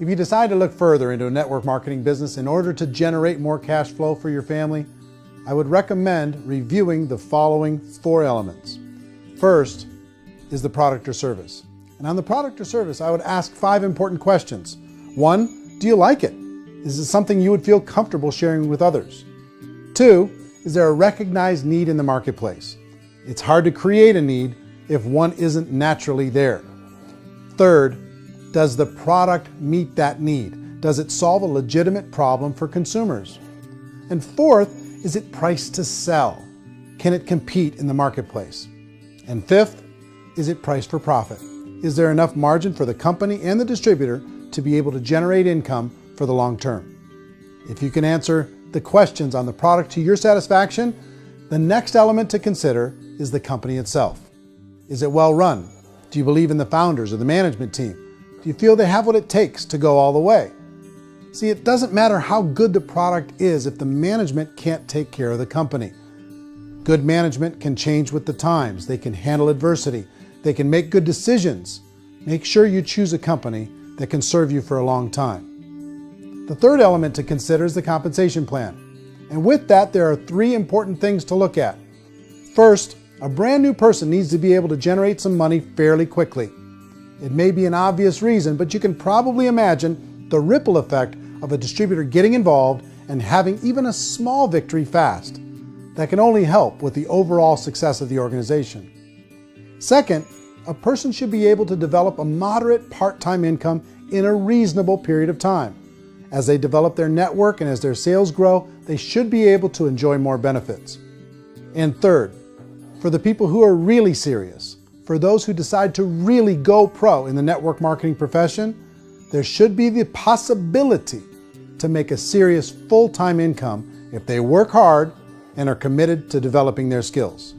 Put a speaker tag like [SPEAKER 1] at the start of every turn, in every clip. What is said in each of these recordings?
[SPEAKER 1] If you decide to look further into a network marketing business in order to generate more cash flow for your family, I would recommend reviewing the following 4 elements. First is the product or service. And on the product or service, I would ask 5 important questions. 1, do you like it? Is it something you would feel comfortable sharing with others? 2, is there a recognized need in the marketplace? It's hard to create a need if one isn't naturally there. Third, does the product meet that need? Does it solve a legitimate problem for consumers? And fourth, is it priced to sell? Can it compete in the marketplace? And fifth, is it priced for profit? Is there enough margin for the company and the distributor to be able to generate income for the long term? If you can answer the questions on the product to your satisfaction, the next element to consider is the company itself. Is it well run? Do you believe in the founders or the management team? Do you feel they have what it takes to go all the way? See, it doesn't matter how good the product is if the management can't take care of the company. Good management can change with the times. They can handle adversity. They can make good decisions. Make sure you choose a company that can serve you for a long time. The third element to consider is the compensation plan. And with that, there are 3 important things to look at. First, a brand new person needs to be able to generate some money fairly quickly. It may be an obvious reason, but you can probably imagine the ripple effect of a distributor getting involved and having even a small victory fast. That can only help with the overall success of the organization. Second, a person should be able to develop a moderate part-time income in a reasonable period of time. As they develop their network and as their sales grow, they should be able to enjoy more benefits. And third, for the people who are really serious, for those who decide to really go pro in the network marketing profession, there should be the possibility to make a serious full-time income if they work hard and are committed to developing their skills.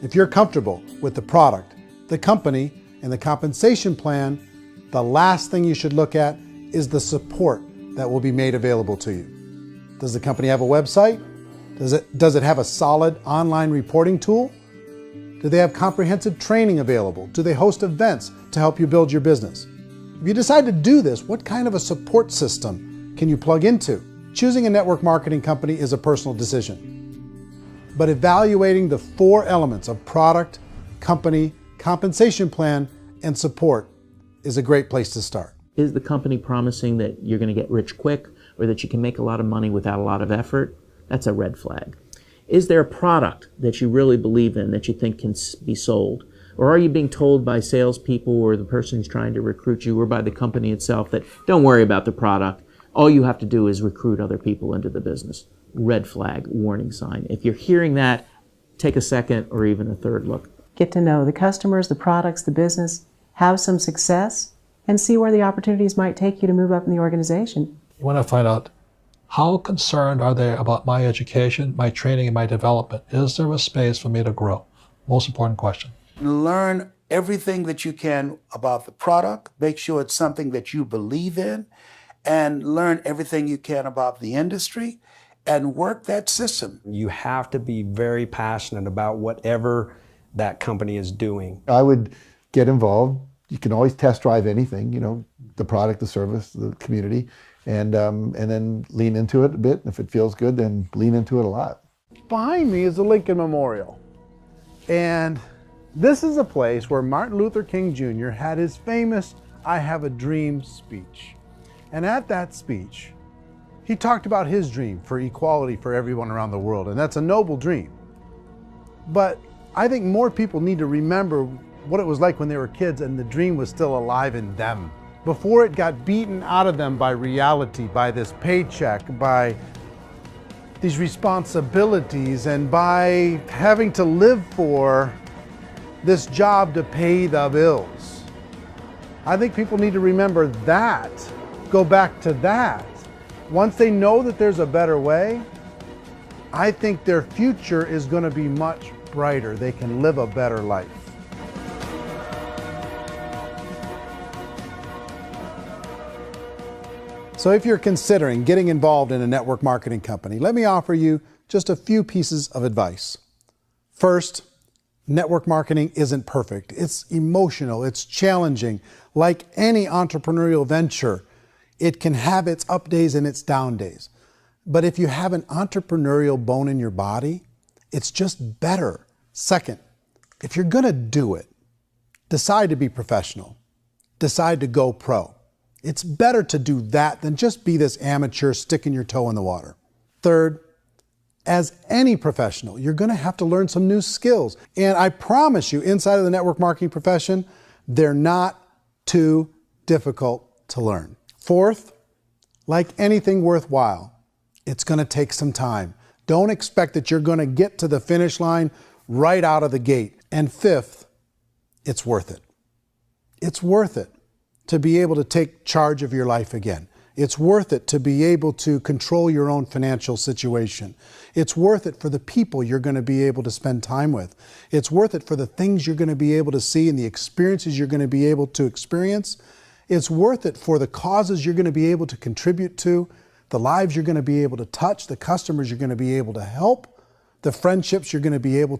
[SPEAKER 1] If you're comfortable with the product, the company, and the compensation plan, the last thing you should look at is the support that will be made available to you. Does the company have a website? Does it have a solid online reporting tool? Do they have comprehensive training available? Do they host events to help you build your business? If you decide to do this, what kind of a support system can you plug into? Choosing a network marketing company is a personal decision. But evaluating the 4 elements of product, company, compensation plan, and support is a great place to start.
[SPEAKER 2] Is the company promising that you're going to get rich quick or that you can make a lot of money without a lot of effort? That's a red flag. Is there a product that you really believe in that you think can be sold? Or are you being told by salespeople or the person who's trying to recruit you or by the company itself that don't worry about the product, all you have to do is recruit other people into the business? Red flag, warning sign. If you're hearing that, take a second or even a third look.
[SPEAKER 3] Get to know the customers, the products, the business, have some success, and see where the opportunities might take you to move up in the organization.
[SPEAKER 4] You want to find out, how concerned are they about my education, my training, and my development? Is there a space for me to grow? Most important question.
[SPEAKER 5] Learn everything that you can about the product. Make sure it's something that you believe in, and learn everything you can about the industry and work that system.
[SPEAKER 6] You have to be very passionate about whatever that company is doing.
[SPEAKER 7] I would get involved. You can always test drive anything, the product, the service, the community, and then lean into it a bit. If it feels good, then lean into it a lot.
[SPEAKER 1] Behind me is the Lincoln Memorial. And this is a place where Martin Luther King Jr. had his famous "I Have a Dream" speech. And at that speech, he talked about his dream for equality for everyone around the world, and that's a noble dream. But I think more people need to remember what it was like when they were kids and the dream was still alive in them, before it got beaten out of them by reality, by this paycheck, by these responsibilities, and by having to live for this job to pay the bills. I think people need to remember that, go back to that. Once they know that there's a better way, I think their future is going to be much brighter. They can live a better life. So if you're considering getting involved in a network marketing company, let me offer you just a few pieces of advice. First, network marketing isn't perfect. It's emotional, it's challenging. Like any entrepreneurial venture, It can have its up days and its down days. But if you have an entrepreneurial bone in your body, it's just better. Second, if you're going to do it, decide to be professional. Decide to go pro. It's better to do that than just be this amateur sticking your toe in the water. Third, as any professional, you're going to have to learn some new skills. And I promise you, inside of the network marketing profession, they're not too difficult to learn. Fourth, like anything worthwhile, it's going to take some time. Don't expect that you're going to get to the finish line right out of the gate. And fifth, it's worth it. It's worth it to be able to take charge of your life again. It's worth it to be able to control your own financial situation. It's worth it for the people you're going to be able to spend time with. It's worth it for the things you're going to be able to see and the experiences you're going to be able to experience. It's worth it for the causes you're going to be able to contribute to, the lives you're going to be able to touch, the customers you're going to be able to help, the friendships you're going to be able